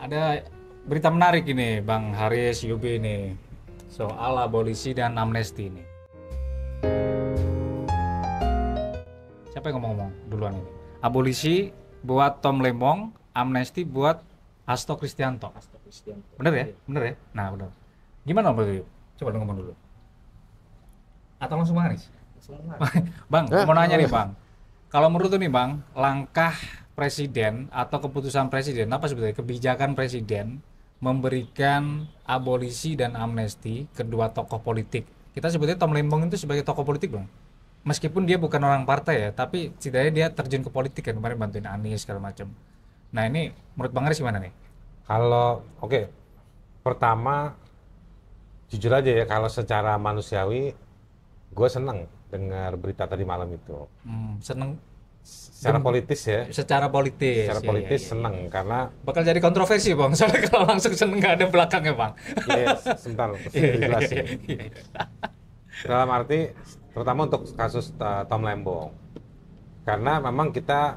Ada berita menarik ini Bang Haris Yubi ini soal abolisi dan amnesti ini. Siapa yang ngomong-ngomong duluan ini? Abolisi buat Tom Lembong, amnesti buat Hasto Kristianto. Bener ya? Bener ya? Nah bener. Gimana Bang Yub? Coba lu ngomong dulu. Atau langsung Bang Haris? Bang, mau nanya nih Bang. Kalau menurut lu nih Bang, langkah presiden atau keputusan presiden apa sebetulnya kebijakan presiden memberikan abolisi dan amnesti kedua tokoh politik. Kita sebutnya Tom Lembong itu sebagai tokoh politik Bang. Meskipun dia bukan orang partai ya, tapi setidaknya dia terjun ke politik kan kemarin bantuin Anies segala macam. Nah ini menurut Bang Aris gimana nih? Kalau pertama jujur aja ya, kalau secara manusiawi gue seneng dengar berita tadi malam itu. Seneng Secara politis ya, secara politis. secara Ya, politis ya, ya. seneng karena Bakal jadi kontroversi Bang, soalnya kalau langsung seneng nggak ada belakangnya Bang. sebentar dijelasin. Dalam arti terutama untuk kasus Tom Lembong, karena memang kita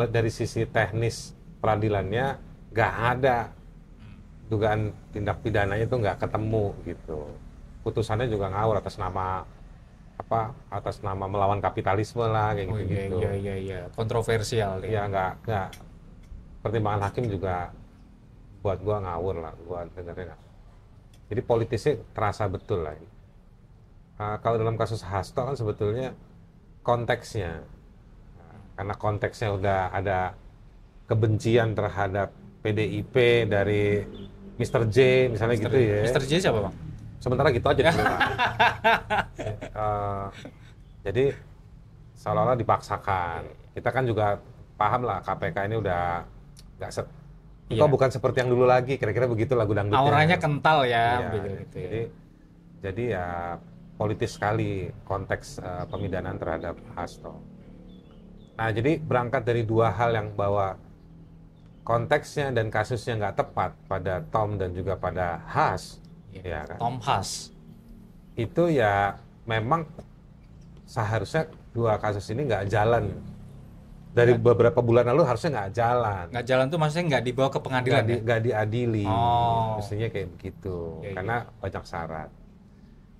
dari sisi teknis peradilannya nggak ada dugaan tindak pidananya itu nggak ketemu gitu. Putusannya juga ngawur atas nama melawan kapitalisme lah kayak gitu-gitu. Iya, kontroversial Ya nggak pertimbangan hakim juga buat gua ngawur lah, gua dengerin. Jadi politisnya terasa betul lah. Kalau dalam kasus Hasto kan sebetulnya konteksnya, karena konteksnya udah ada kebencian terhadap PDIP dari Mr. J misalnya gitu ya. Mr. J siapa Bang? Sementara gitu aja dulu lah. Jadi seolah-olah dipaksakan. Kita kan juga paham lah KPK ini udah nggak bukan seperti yang dulu lagi. Kira-kira begitu lagu dangdutnya. Auranya kental ya. Iya, Gitu ya. jadi ya politis sekali konteks pemidanaan terhadap Hasto. Nah, jadi berangkat dari dua hal yang bahwa konteksnya dan kasusnya nggak tepat pada Tom dan juga pada Has, ya kan? Tom Has. Itu ya memang seharusnya dua kasus ini nggak jalan. Dari beberapa bulan lalu harusnya nggak jalan. Nggak jalan tuh maksudnya nggak dibawa ke pengadilan Nggak diadili. Oh. Mestinya kayak begitu. Iya. Karena banyak syarat.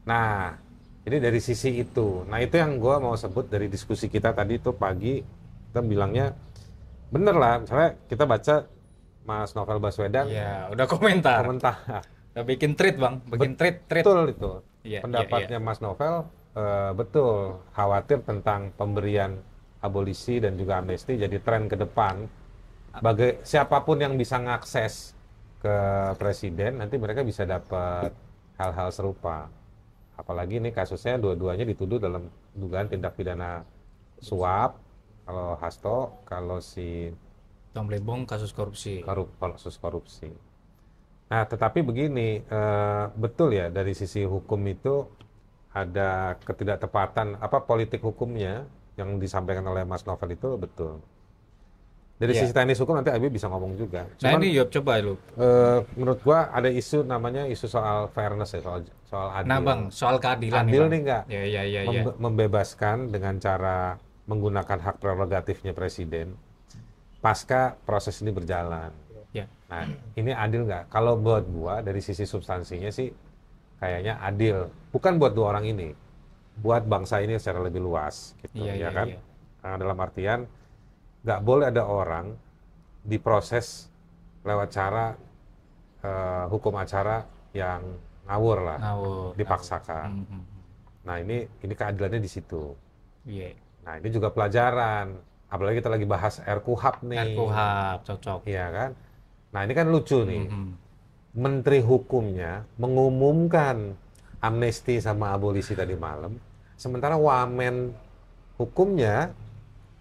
Nah, jadi dari sisi itu. Nah, itu yang gue mau sebut dari diskusi kita tadi itu pagi. Kita bilangnya, bener lah. Misalnya kita baca Mas Novel Baswedan. Iya, udah komentar. Udah bikin tweet Bang. Tweet. Betul itu. Iya, Pendapatnya Mas Novel, betul. Khawatir tentang pemberian abolisi dan juga amnesti jadi tren ke depan. Bagi siapapun yang bisa ngakses ke presiden, nanti mereka bisa dapat hal-hal serupa. Apalagi ini kasusnya dua-duanya dituduh dalam dugaan tindak pidana suap. Kalau Hasto, kalau si Tom Lembong kasus korupsi. kasus korupsi. Nah, tetapi begini, betul ya dari sisi hukum itu ada ketidaktepatan politik hukumnya yang disampaikan oleh Mas Novel itu betul. Dari sisi teknis hukum nanti Abi bisa ngomong juga. Nah ini Yop coba lu. Menurut gua ada isu namanya isu soal fairness ya, soal adil. Nah Bang, soal keadilan adil nih nih nggak? Iya. Membebaskan dengan cara menggunakan hak prerogatifnya presiden pasca proses ini berjalan. Ya. Nah, ini adil nggak? Kalau buat gua dari sisi substansinya sih kayaknya adil. Bukan buat dua orang ini, buat bangsa ini secara lebih luas, gitu, ya kan? Iya. Nah, dalam artian nggak boleh ada orang diproses lewat cara hukum acara yang ngawur lah, dipaksakan. Nah, ini keadilannya di situ. Iya. Nah, ini juga pelajaran. Apalagi kita lagi bahas RKUHP nih. RKUHP cocok. Iya kan? Nah, ini kan lucu nih. Menteri Hukumnya mengumumkan amnesti sama abolisi tadi malam, sementara Wamen Hukumnya,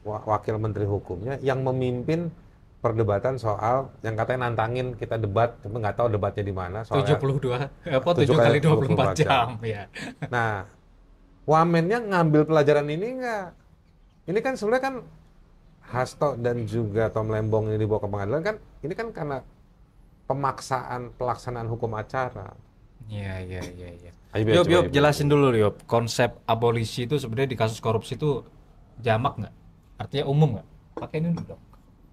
Wakil Menteri Hukumnya yang memimpin perdebatan soal yang katanya nantangin kita debat, tapi nggak tahu debatnya di mana. 7 kali 24 jam. Ya. Nah, Wamennya ngambil pelajaran ini nggak? Ini kan sebenarnya kan Hasto dan juga Tom Lembong ini dibawa ke pengadilan kan, ini kan karena pemaksaan pelaksanaan hukum acara. Iya. Yop, jelasin dulu Yop, konsep abolisi itu sebenarnya di kasus korupsi itu jamak nggak? Artinya umum nggak? Pakai ini dulu dong.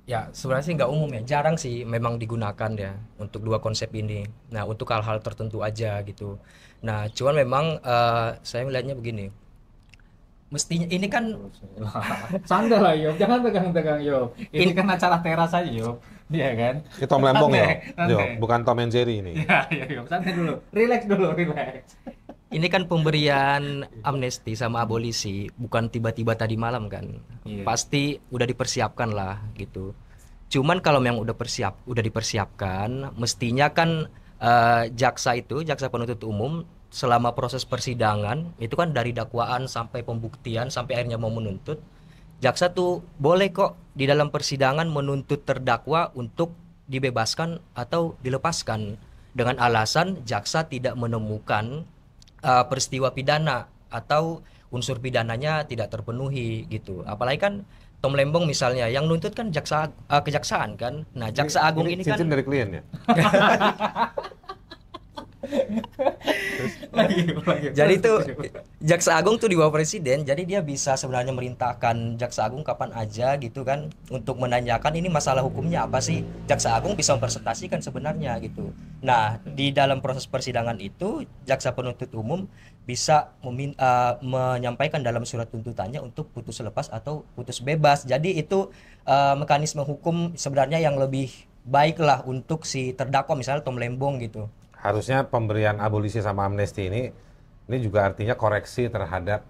Ya, sebenarnya sih nggak umum ya, jarang sih memang digunakan ya untuk dua konsep ini. Nah, untuk hal-hal tertentu aja gitu. Nah, cuman memang saya melihatnya begini, mestinya ini kan Santai lah Yop, jangan tegang-tegang Yop. Ini in, kan acara teras aja Yop. Iya kan? Ini Tom Lembong Santai, ya, yo, santai. bukan Tom and Jerry ini. Iya, iya Yop, santai dulu. Relax dulu, relax. ini kan pemberian amnesti sama abolisi bukan tiba-tiba tadi malam kan. Iya. Pasti udah dipersiapkan lah gitu. Cuman kalau memang udah dipersiapkan, mestinya kan jaksa penuntut umum selama proses persidangan itu kan dari dakwaan sampai pembuktian sampai akhirnya mau menuntut, jaksa tuh boleh kok di dalam persidangan menuntut terdakwa untuk dibebaskan atau dilepaskan dengan alasan jaksa tidak menemukan peristiwa pidana atau unsur pidananya tidak terpenuhi gitu. Apalagi kan Tom Lembong misalnya yang nuntut kan kejaksaan kan. Nah, Jaksa Agung ini kan cincin dari klien ya. Lagi. jadi itu Jaksa Agung tuh di bawah presiden, jadi dia bisa sebenarnya merintahkan Jaksa Agung kapan aja gitu kan untuk menanyakan ini masalah hukumnya apa sih. Jaksa Agung bisa mempresentasikan sebenarnya gitu. Nah, di dalam proses persidangan itu jaksa penuntut umum bisa menyampaikan dalam surat tuntutannya untuk putus lepas atau putus bebas. Jadi itu mekanisme hukum sebenarnya yang lebih baik lah untuk si terdakwa misalnya Tom Lembong gitu. Harusnya pemberian abolisi sama amnesti ini juga artinya koreksi terhadap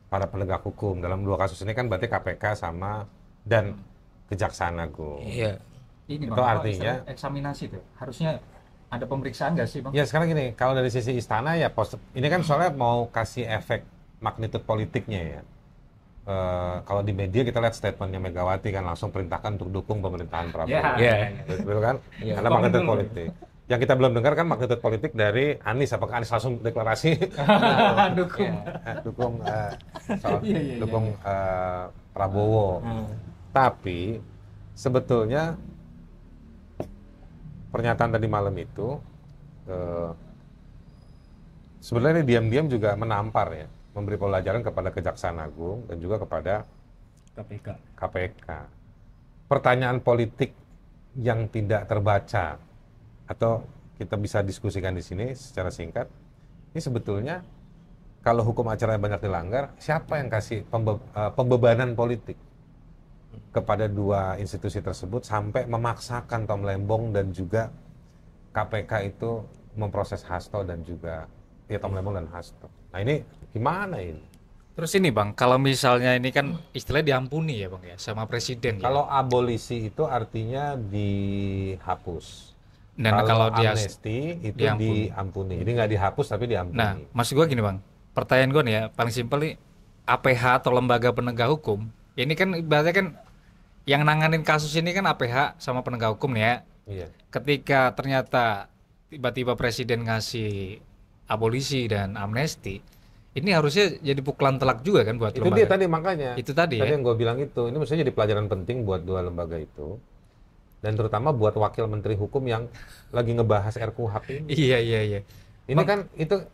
para penegak hukum. Dalam dua kasus ini kan berarti KPK sama dan Kejaksaan Agung. Iya. Ini Itu Bang, apa artinya- istilah eksaminasi tuh. Harusnya ada pemeriksaan nggak sih Bang? Ya sekarang gini, kalau dari sisi istana ya ini kan soalnya mau kasih efek magnitude politiknya ya. Kalau di media kita lihat statementnya Megawati kan langsung perintahkan untuk dukung pemerintahan Prabowo. Ya, Iya. Betul kan? Iya. Karena magnitude politik. Yang kita belum dengar kan magnitude politik dari Anies. Apakah Anies langsung deklarasi Dukung. dukung soal Iya, iya, dukung Prabowo. Tapi sebetulnya pernyataan tadi malam itu sebenarnya diam-diam juga menampar ya, memberi pelajaran kepada Kejaksaan Agung dan juga kepada KPK. KPK. Pertanyaan politik yang tidak terbaca atau kita bisa diskusikan di sini secara singkat, ini sebetulnya kalau hukum acara banyak dilanggar, siapa yang kasih pembebanan politik kepada dua institusi tersebut sampai memaksakan Tom Lembong dan juga KPK itu memproses Hasto dan juga ya Tom Lembong dan Hasto. Nah ini gimana ini? Terus ini Bang, kalau misalnya ini kan istilahnya diampuni ya Bang ya sama presiden ya. Kalau abolisi itu artinya dihapus. Dan kalau dia amnesti itu diampuni. diampuni. Jadi nggak dihapus tapi diampuni. Nah, maksud gua gini Bang, pertanyaan gua nih ya, paling simpel nih, APH atau lembaga penegak hukum, ini kan ibaratnya kan yang nanganin kasus ini kan APH sama penegak hukum nih ya. Iya. Ketika ternyata tiba-tiba presiden ngasih abolisi dan amnesti, ini harusnya jadi pukulan telak juga kan buat Itu lembaga. dia tadi makanya. Itu tadi ya. yang gue bilang itu. Ini maksudnya jadi pelajaran penting buat dua lembaga itu. Dan terutama buat wakil menteri hukum yang lagi ngebahas RKUHP ini. Iya, iya, iya. Ini kan itu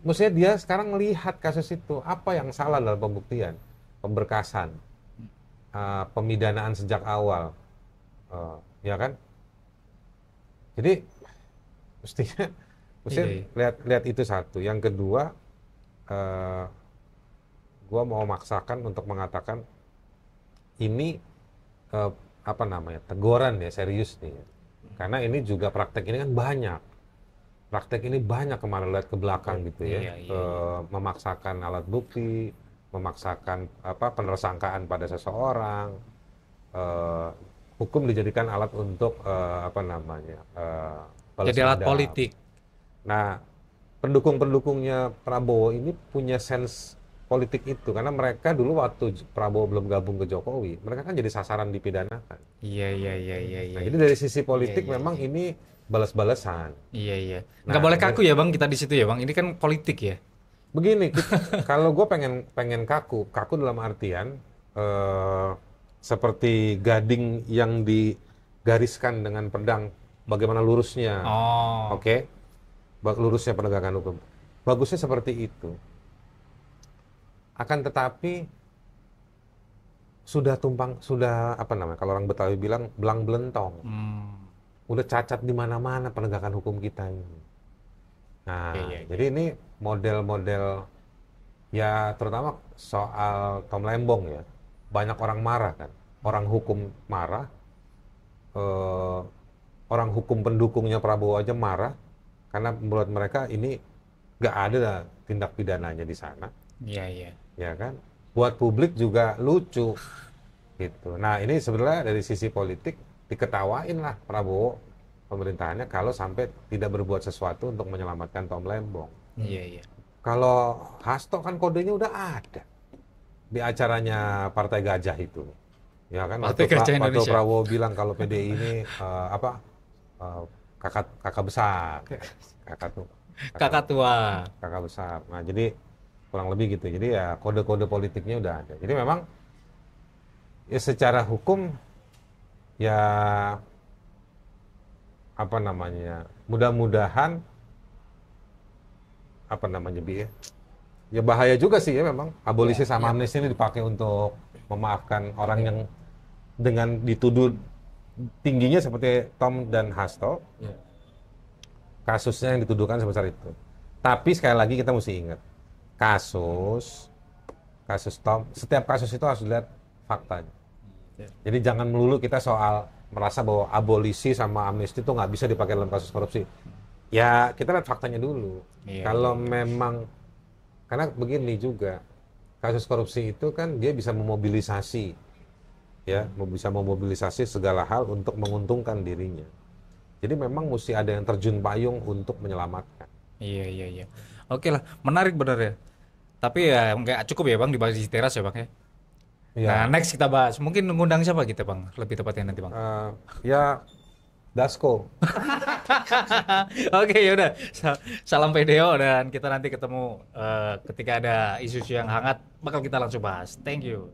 maksudnya dia sekarang melihat kasus itu apa yang salah dalam pembuktian, pemberkasan, pemidanaan sejak awal, ya kan? Jadi mestinya Iya. lihat itu satu. Yang kedua, gua mau maksakan untuk mengatakan ini apa namanya teguran ya serius nih, karena ini juga praktek ini kan banyak. Praktek ini banyak kemana lihat ke belakang gitu ya, Iya. memaksakan alat bukti, memaksakan penersangkaan pada seseorang, hukum dijadikan alat untuk apa namanya balas Jadi alat dendam. politik. Nah, pendukung-pendukungnya Prabowo ini punya sense politik itu karena mereka dulu waktu Prabowo belum gabung ke Jokowi, mereka kan jadi sasaran dipidanakan. Iya, iya, iya, iya, iya. Nah, jadi dari sisi politik Iya, iya, memang ini balas-balasan. Iya, iya. Nah, Nggak boleh kaku ya Bang kita di situ ya Bang. Ini kan politik ya. Begini, kalau gue pengen kaku dalam artian seperti gading yang digariskan dengan pedang, bagaimana lurusnya, Oh. oke? Lurusnya penegakan hukum. Bagusnya seperti itu. Akan tetapi sudah apa namanya? Kalau orang Betawi bilang belang belentong. Udah cacat di mana-mana penegakan hukum kita ini. Nah, Iya. jadi ini model-model ya terutama soal Tom Lembong ya. Banyak orang marah kan. Orang hukum marah. eh, Orang hukum pendukungnya Prabowo aja marah karena menurut mereka ini nggak ada tindak pidananya di sana, Iya. ya kan? Buat publik juga lucu gitu. Nah, ini sebenarnya dari sisi politik diketawain lah Prabowo pemerintahannya kalau sampai tidak berbuat sesuatu untuk menyelamatkan Tom Lembong. Iya. Kalau Hasto kan kodenya udah ada di acaranya Partai Gajah itu. Ya kan, Partai Gajah waktu Indonesia. Prabowo bilang kalau PDI ini kakak besar, Kakak tua. kakak besar. Nah, jadi kurang lebih gitu. Jadi ya kode-kode politiknya udah ada. Jadi memang ya secara hukum ya apa namanya? Mudah-mudahan apa namanya Bi ya? Ya bahaya juga sih ya memang abolisi sama amnesti ini dipakai untuk memaafkan orang yang dengan dituduh tingginya seperti Tom dan Hasto. Kasusnya yang dituduhkan sebesar itu. Tapi sekali lagi kita mesti ingat, kasus Tom, setiap kasus itu harus dilihat faktanya. Jadi jangan melulu kita soal merasa bahwa abolisi sama amnesti itu nggak bisa dipakai dalam kasus korupsi. Ya kita lihat faktanya dulu. Kalau memang, karena begini juga, kasus korupsi itu kan dia bisa memobilisasi, ya, bisa memobilisasi segala hal untuk menguntungkan dirinya. Jadi memang mesti ada yang terjun payung untuk menyelamatkan. Iya. Oke lah, menarik bener ya. Tapi ya nggak cukup ya Bang dibahas di teras ya Bang ya. Ya, Nah, next kita bahas. Mungkin ngundang siapa kita Bang? Lebih tepatnya nanti Bang. ya Dasko. Oke, ya udah. Salam PDO dan kita nanti ketemu ketika ada isu-isu yang hangat bakal kita langsung bahas. Thank you.